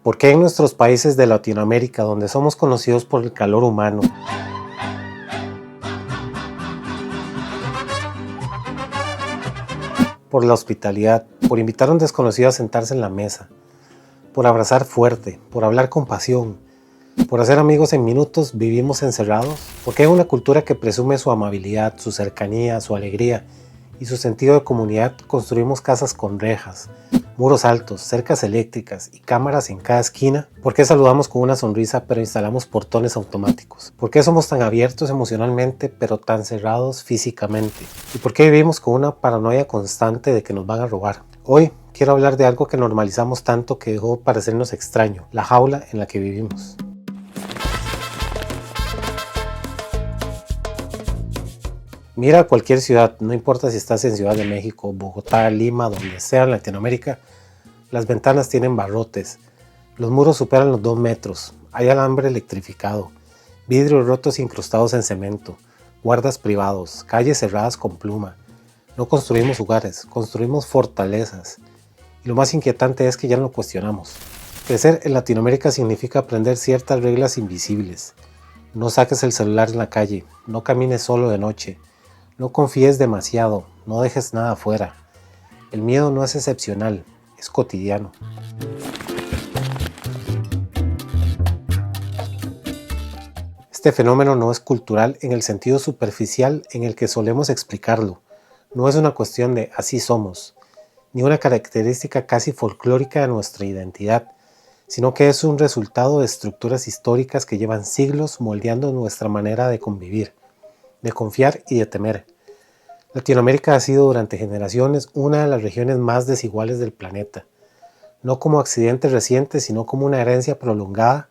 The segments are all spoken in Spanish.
¿Por qué en nuestros países de Latinoamérica, donde somos conocidos por el calor humano, por la hospitalidad, por invitar a un desconocido a sentarse en la mesa, por abrazar fuerte, por hablar con pasión, por hacer amigos en minutos, vivimos encerrados? ¿Por qué en una cultura que presume su amabilidad, su cercanía, su alegría y su sentido de comunidad construimos casas con rejas, muros altos, cercas eléctricas y cámaras en cada esquina? ¿Por qué saludamos con una sonrisa pero instalamos portones automáticos? ¿Por qué somos tan abiertos emocionalmente pero tan cerrados físicamente? ¿Y por qué vivimos con una paranoia constante de que nos van a robar? Hoy quiero hablar de algo que normalizamos tanto que dejó parecernos extraño: la jaula en la que vivimos. Mira cualquier ciudad, no importa si estás en Ciudad de México, Bogotá, Lima, donde sea en Latinoamérica, las ventanas tienen barrotes, los muros superan los 2 metros, hay alambre electrificado, vidrios rotos incrustados en cemento, guardas privados, calles cerradas con pluma. No construimos hogares, construimos fortalezas. Y lo más inquietante es que ya no lo cuestionamos. Crecer en Latinoamérica significa aprender ciertas reglas invisibles. No saques el celular en la calle, no camines solo de noche, no confíes demasiado, no dejes nada afuera. El miedo no es excepcional, es cotidiano. Este fenómeno no es cultural en el sentido superficial en el que solemos explicarlo. No es una cuestión de así somos, ni una característica casi folclórica de nuestra identidad, sino que es un resultado de estructuras históricas que llevan siglos moldeando nuestra manera de convivir, de confiar y de temer. Latinoamérica ha sido durante generaciones una de las regiones más desiguales del planeta, no como accidente reciente, sino como una herencia prolongada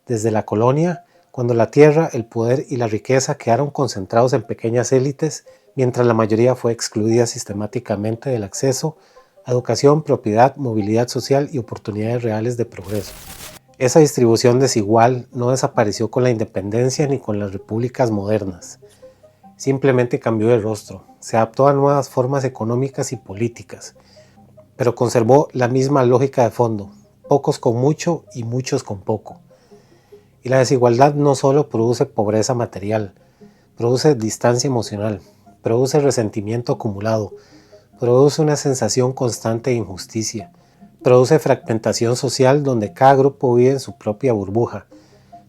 desde la colonia, cuando la tierra, el poder y la riqueza quedaron concentrados en pequeñas élites, mientras la mayoría fue excluida sistemáticamente del acceso a educación, propiedad, movilidad social y oportunidades reales de progreso. Esa distribución desigual no desapareció con la independencia ni con las repúblicas modernas. Simplemente cambió de rostro, se adaptó a nuevas formas económicas y políticas, pero conservó la misma lógica de fondo: pocos con mucho y muchos con poco. Y la desigualdad no solo produce pobreza material, produce distancia emocional, produce resentimiento acumulado, produce una sensación constante de injusticia, produce fragmentación social donde cada grupo vive en su propia burbuja,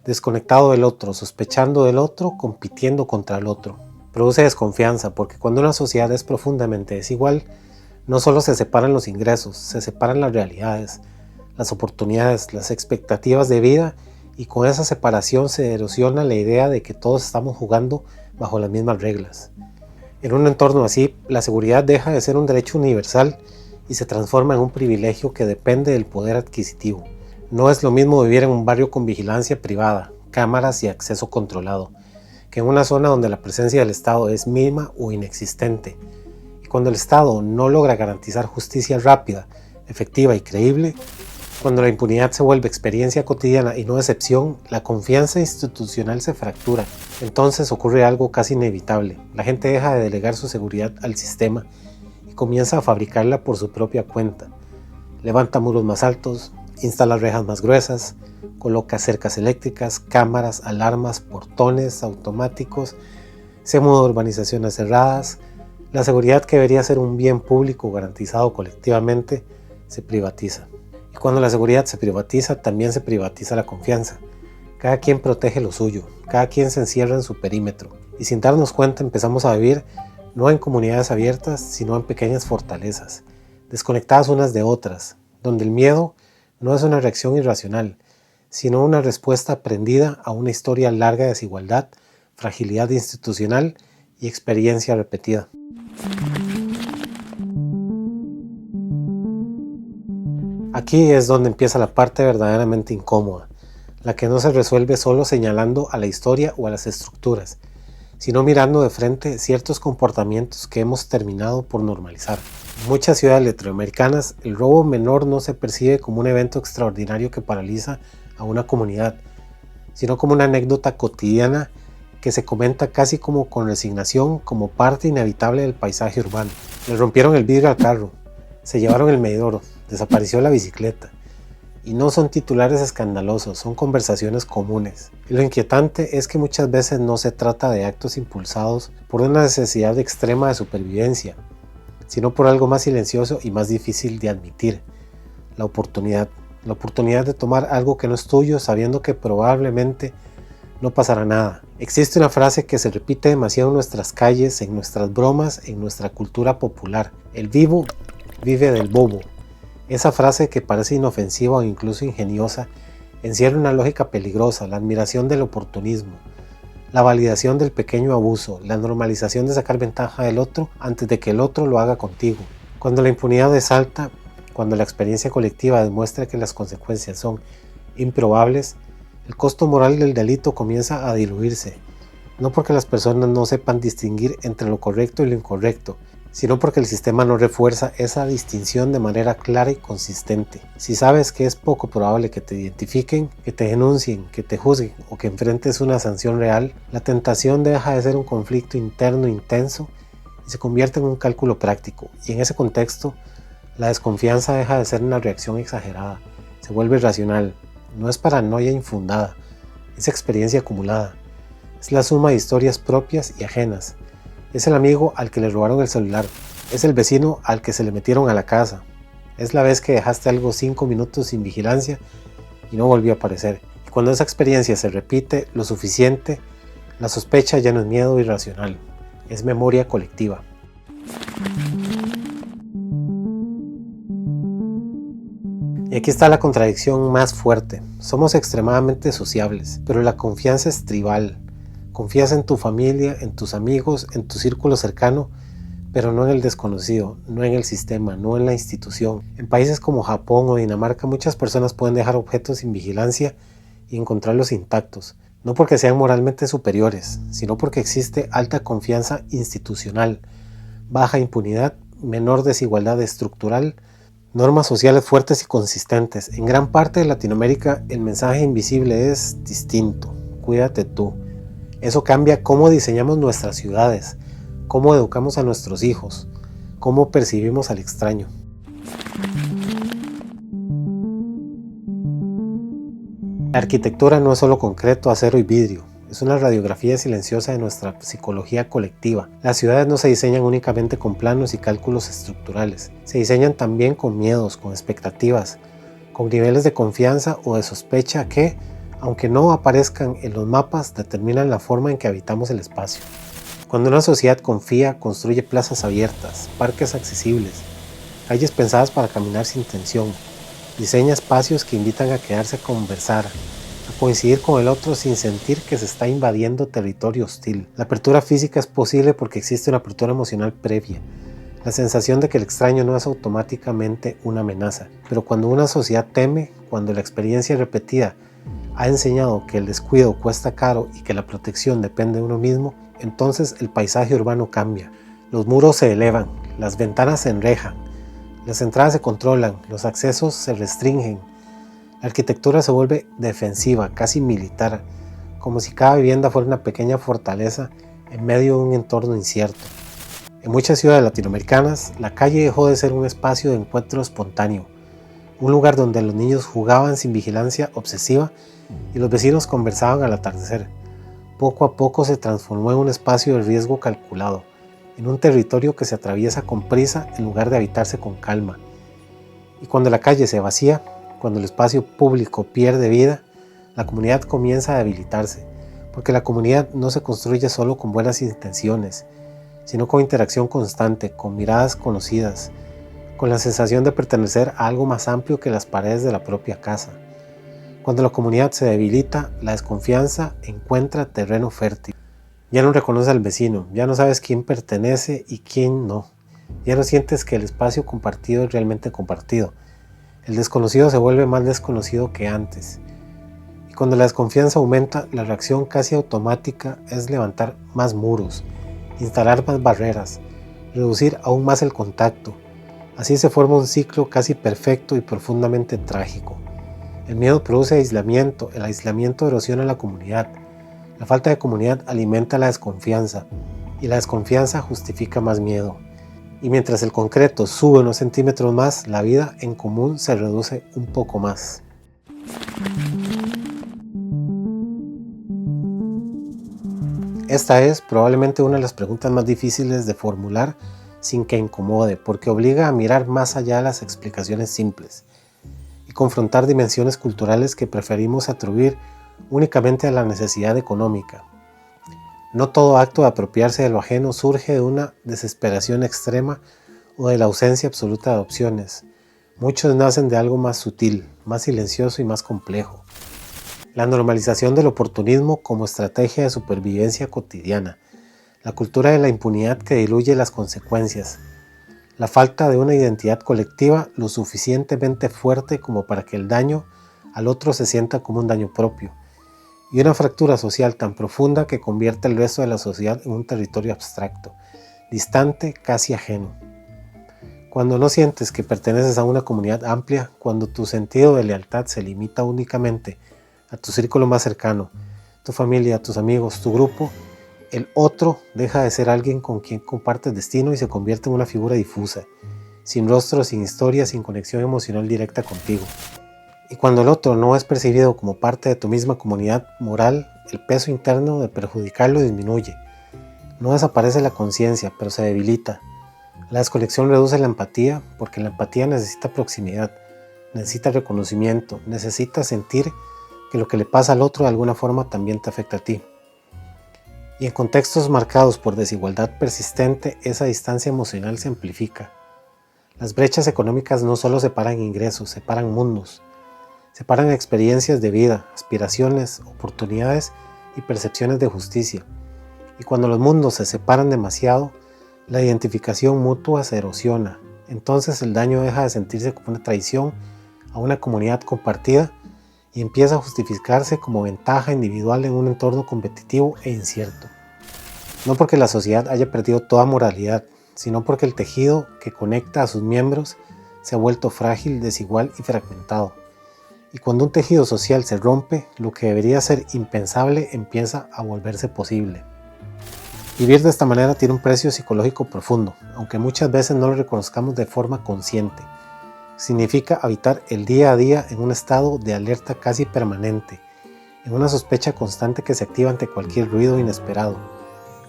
desconectado del otro, sospechando del otro, compitiendo contra el otro. Produce desconfianza, porque cuando una sociedad es profundamente desigual, no solo se separan los ingresos, se separan las realidades, las oportunidades, las expectativas de vida, y con esa separación se erosiona la idea de que todos estamos jugando bajo las mismas reglas. En un entorno así, la seguridad deja de ser un derecho universal y se transforma en un privilegio que depende del poder adquisitivo. No es lo mismo vivir en un barrio con vigilancia privada, cámaras y acceso controlado, que en una zona donde la presencia del Estado es mínima o inexistente. Y cuando el Estado no logra garantizar justicia rápida, efectiva y creíble, cuando la impunidad se vuelve experiencia cotidiana y no excepción, la confianza institucional se fractura. Entonces ocurre algo casi inevitable: la gente deja de delegar su seguridad al sistema y comienza a fabricarla por su propia cuenta. Levanta muros más altos, instala rejas más gruesas, coloca cercas eléctricas, cámaras, alarmas, portones automáticos, se muda a urbanizaciones cerradas. La seguridad, que debería ser un bien público garantizado colectivamente, se privatiza. Y cuando la seguridad se privatiza, también se privatiza la confianza. Cada quien protege lo suyo, cada quien se encierra en su perímetro, y sin darnos cuenta empezamos a vivir no en comunidades abiertas, sino en pequeñas fortalezas, desconectadas unas de otras, donde el miedo no es una reacción irracional, sino una respuesta aprendida a una historia larga de desigualdad, fragilidad institucional y experiencia repetida. Aquí es donde empieza la parte verdaderamente incómoda, la que no se resuelve solo señalando a la historia o a las estructuras, sino mirando de frente ciertos comportamientos que hemos terminado por normalizar. En muchas ciudades latinoamericanas, el robo menor no se percibe como un evento extraordinario que paraliza a una comunidad, sino como una anécdota cotidiana que se comenta casi como con resignación, como parte inevitable del paisaje urbano. Le rompieron el vidrio al carro, se llevaron el medidor, desapareció la bicicleta. Y no son titulares escandalosos, son conversaciones comunes. Y lo inquietante es que muchas veces no se trata de actos impulsados por una necesidad extrema de supervivencia, sino por algo más silencioso y más difícil de admitir: la oportunidad. La oportunidad de tomar algo que no es tuyo sabiendo que probablemente no pasará nada. Existe una frase que se repite demasiado en nuestras calles, en nuestras bromas, en nuestra cultura popular: el vivo vive del bobo. Esa frase, que parece inofensiva o incluso ingeniosa, encierra una lógica peligrosa: la admiración del oportunismo, la validación del pequeño abuso, la normalización de sacar ventaja del otro antes de que el otro lo haga contigo. Cuando la impunidad es alta, cuando la experiencia colectiva demuestra que las consecuencias son improbables, el costo moral del delito comienza a diluirse, no porque las personas no sepan distinguir entre lo correcto y lo incorrecto, sino porque el sistema no refuerza esa distinción de manera clara y consistente. Si sabes que es poco probable que te identifiquen, que te denuncien, que te juzguen o que enfrentes una sanción real, la tentación deja de ser un conflicto interno intenso y se convierte en un cálculo práctico. Y en ese contexto, la desconfianza deja de ser una reacción exagerada, se vuelve racional. No es paranoia infundada, es experiencia acumulada. Es la suma de historias propias y ajenas. Es el amigo al que le robaron el celular. Es el vecino al que se le metieron a la casa. Es la vez que dejaste algo 5 minutos sin vigilancia y no volvió a aparecer. Y cuando esa experiencia se repite lo suficiente, la sospecha ya no es miedo irracional, es memoria colectiva. Y aquí está la contradicción más fuerte. Somos extremadamente sociables, pero la confianza es tribal. Confías en tu familia, en tus amigos, en tu círculo cercano, pero no en el desconocido, no en el sistema, no en la institución. En países como Japón o Dinamarca, muchas personas pueden dejar objetos sin vigilancia y encontrarlos intactos, no porque sean moralmente superiores, sino porque existe alta confianza institucional, baja impunidad, menor desigualdad estructural, normas sociales fuertes y consistentes. En gran parte de Latinoamérica el mensaje invisible es distinto: cuídate tú. Eso cambia cómo diseñamos nuestras ciudades, cómo educamos a nuestros hijos, cómo percibimos al extraño. La arquitectura no es solo concreto, acero y vidrio. Es una radiografía silenciosa de nuestra psicología colectiva. Las ciudades no se diseñan únicamente con planos y cálculos estructurales. Se diseñan también con miedos, con expectativas, con niveles de confianza o de sospecha que, aunque no aparezcan en los mapas, determinan la forma en que habitamos el espacio. Cuando una sociedad confía, construye plazas abiertas, parques accesibles, calles pensadas para caminar sin tensión. Diseña espacios que invitan a quedarse a conversar, a coincidir con el otro sin sentir que se está invadiendo territorio hostil. La apertura física es posible porque existe una apertura emocional previa, la sensación de que el extraño no es automáticamente una amenaza. Pero cuando una sociedad teme, cuando la experiencia repetida ha enseñado que el descuido cuesta caro y que la protección depende de uno mismo, entonces el paisaje urbano cambia. Los muros se elevan, las ventanas se enrejan, las entradas se controlan, los accesos se restringen. La arquitectura se vuelve defensiva, casi militar, como si cada vivienda fuera una pequeña fortaleza en medio de un entorno incierto. En muchas ciudades latinoamericanas, la calle dejó de ser un espacio de encuentro espontáneo, un lugar donde los niños jugaban sin vigilancia obsesiva y los vecinos conversaban al atardecer. Poco a poco se transformó en un espacio de riesgo calculado, en un territorio que se atraviesa con prisa en lugar de habitarse con calma. Y cuando la calle se vacía, cuando el espacio público pierde vida, la comunidad comienza a debilitarse, porque la comunidad no se construye solo con buenas intenciones, sino con interacción constante, con miradas conocidas, con la sensación de pertenecer a algo más amplio que las paredes de la propia casa. Cuando la comunidad se debilita, la desconfianza encuentra terreno fértil. Ya no reconoces al vecino, ya no sabes quién pertenece y quién no. Ya no sientes que el espacio compartido es realmente compartido. El desconocido se vuelve más desconocido que antes. Y cuando la desconfianza aumenta, la reacción casi automática es levantar más muros, instalar más barreras, reducir aún más el contacto. Así se forma un ciclo casi perfecto y profundamente trágico. El miedo produce aislamiento, el aislamiento erosiona la comunidad. La falta de comunidad alimenta la desconfianza y la desconfianza justifica más miedo. Y mientras el concreto sube unos centímetros más, la vida en común se reduce un poco más. Esta es probablemente una de las preguntas más difíciles de formular sin que incomode, porque obliga a mirar más allá de las explicaciones simples y confrontar dimensiones culturales que preferimos atribuir únicamente a la necesidad económica. No todo acto de apropiarse de lo ajeno surge de una desesperación extrema o de la ausencia absoluta de opciones. Muchos nacen de algo más sutil, más silencioso y más complejo. La normalización del oportunismo como estrategia de supervivencia cotidiana, la cultura de la impunidad que diluye las consecuencias, la falta de una identidad colectiva lo suficientemente fuerte como para que el daño al otro se sienta como un daño propio, y una fractura social tan profunda que convierte el resto de la sociedad en un territorio abstracto, distante, casi ajeno. Cuando no sientes que perteneces a una comunidad amplia, cuando tu sentido de lealtad se limita únicamente a tu círculo más cercano, tu familia, tus amigos, tu grupo, el otro deja de ser alguien con quien compartes destino y se convierte en una figura difusa, sin rostro, sin historia, sin conexión emocional directa contigo. Y cuando el otro no es percibido como parte de tu misma comunidad moral, el peso interno de perjudicarlo disminuye. No desaparece la conciencia, pero se debilita. La desconexión reduce la empatía, porque la empatía necesita proximidad, necesita reconocimiento, necesita sentir que lo que le pasa al otro de alguna forma también te afecta a ti. Y en contextos marcados por desigualdad persistente, esa distancia emocional se amplifica. Las brechas económicas no solo separan ingresos, separan mundos. Separan experiencias de vida, aspiraciones, oportunidades y percepciones de justicia. Y cuando los mundos se separan demasiado, la identificación mutua se erosiona. Entonces el daño deja de sentirse como una traición a una comunidad compartida y empieza a justificarse como ventaja individual en un entorno competitivo e incierto. No porque la sociedad haya perdido toda moralidad, sino porque el tejido que conecta a sus miembros se ha vuelto frágil, desigual y fragmentado. Y cuando un tejido social se rompe, lo que debería ser impensable empieza a volverse posible. Vivir de esta manera tiene un precio psicológico profundo, aunque muchas veces no lo reconozcamos de forma consciente. Significa habitar el día a día en un estado de alerta casi permanente, en una sospecha constante que se activa ante cualquier ruido inesperado,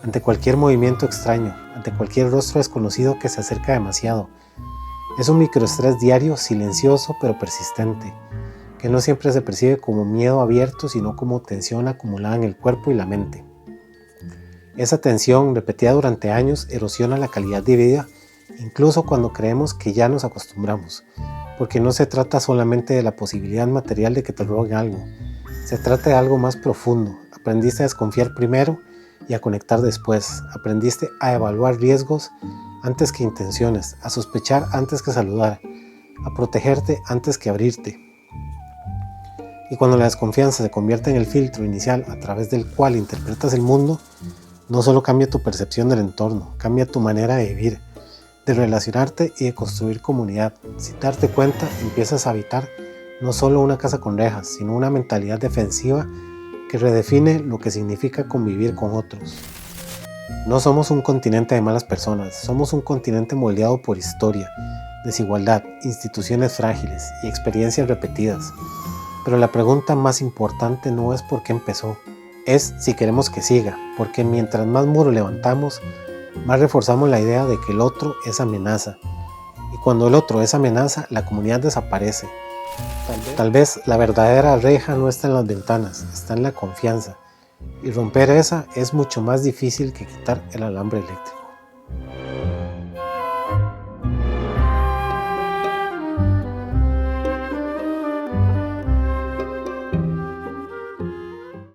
ante cualquier movimiento extraño, ante cualquier rostro desconocido que se acerca demasiado. Es un microestrés diario, silencioso pero persistente, que no siempre se percibe como miedo abierto, sino como tensión acumulada en el cuerpo y la mente. Esa tensión, repetida durante años, erosiona la calidad de vida, incluso cuando creemos que ya nos acostumbramos, porque no se trata solamente de la posibilidad material de que te roben algo, se trata de algo más profundo. Aprendiste a desconfiar primero y a conectar después, aprendiste a evaluar riesgos antes que intenciones, a sospechar antes que saludar, a protegerte antes que abrirte. Y cuando la desconfianza se convierte en el filtro inicial a través del cual interpretas el mundo, no solo cambia tu percepción del entorno, cambia tu manera de vivir, de relacionarte y de construir comunidad. Sin darte cuenta, empiezas a habitar no solo una casa con rejas, sino una mentalidad defensiva que redefine lo que significa convivir con otros. No somos un continente de malas personas, somos un continente moldeado por historia, desigualdad, instituciones frágiles y experiencias repetidas. Pero la pregunta más importante no es por qué empezó, es si queremos que siga, porque mientras más muros levantamos, más reforzamos la idea de que el otro es amenaza. Y cuando el otro es amenaza, la comunidad desaparece. Tal vez la verdadera reja no está en las ventanas, está en la confianza. Y romper esa es mucho más difícil que quitar el alambre eléctrico.